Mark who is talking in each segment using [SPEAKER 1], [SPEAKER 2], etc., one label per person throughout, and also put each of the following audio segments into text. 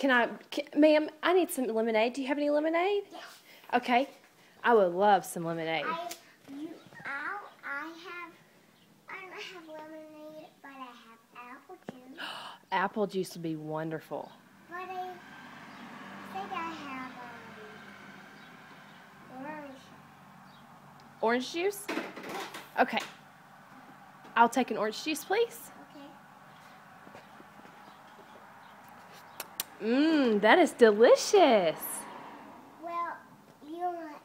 [SPEAKER 1] Ma'am, I need some lemonade. Do you have any lemonade?
[SPEAKER 2] Yes.
[SPEAKER 1] Okay. I would love some lemonade.
[SPEAKER 2] I don't have lemonade, but I have apple juice.
[SPEAKER 1] Apple juice would be wonderful.
[SPEAKER 2] But I think I have orange.
[SPEAKER 1] Orange juice? Okay. I'll take an orange juice, please.
[SPEAKER 2] Okay.
[SPEAKER 1] That is delicious.
[SPEAKER 2] Well, you want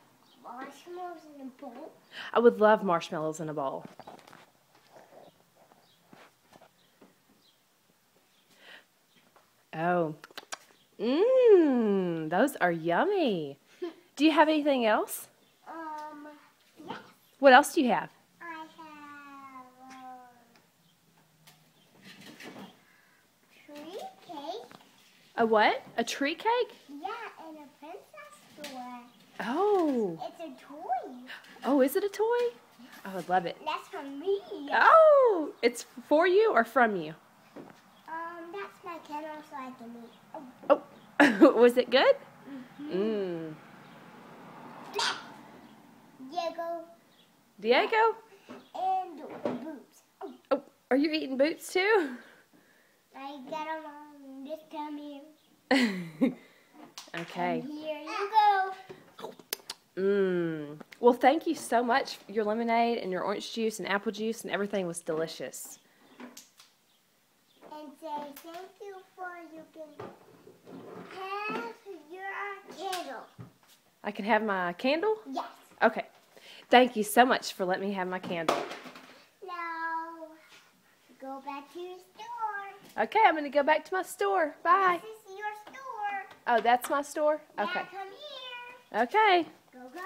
[SPEAKER 2] marshmallows in a bowl?
[SPEAKER 1] I would love marshmallows in a bowl. Oh. Those are yummy. Do you have anything else?
[SPEAKER 2] Yes.
[SPEAKER 1] What else do you have?
[SPEAKER 2] I have tree cake.
[SPEAKER 1] A what? A tree cake?
[SPEAKER 2] Yeah, in a princess store.
[SPEAKER 1] Oh.
[SPEAKER 2] It's a toy.
[SPEAKER 1] Oh, is it a toy? I would love it.
[SPEAKER 2] That's from me.
[SPEAKER 1] Oh, it's for you or from you?
[SPEAKER 2] That's my kennel so I can eat.
[SPEAKER 1] Oh, was it good? Diego?
[SPEAKER 2] And boots.
[SPEAKER 1] Oh, are you eating boots too?
[SPEAKER 2] I got them on this come here.
[SPEAKER 1] Okay.
[SPEAKER 2] And here you go.
[SPEAKER 1] Well, thank you so much. Your lemonade and your orange juice and apple juice and everything was delicious.
[SPEAKER 2] And say thank you for you can have your candle.
[SPEAKER 1] I can have my candle?
[SPEAKER 2] Yes.
[SPEAKER 1] Okay. Thank you so much for letting me have my candle.
[SPEAKER 2] Now go back to your store.
[SPEAKER 1] Okay, I'm going to go back to my store. Bye.
[SPEAKER 2] This is your store.
[SPEAKER 1] Oh, that's my store?
[SPEAKER 2] Now
[SPEAKER 1] Okay.
[SPEAKER 2] come here.
[SPEAKER 1] Okay.
[SPEAKER 2] Go, go.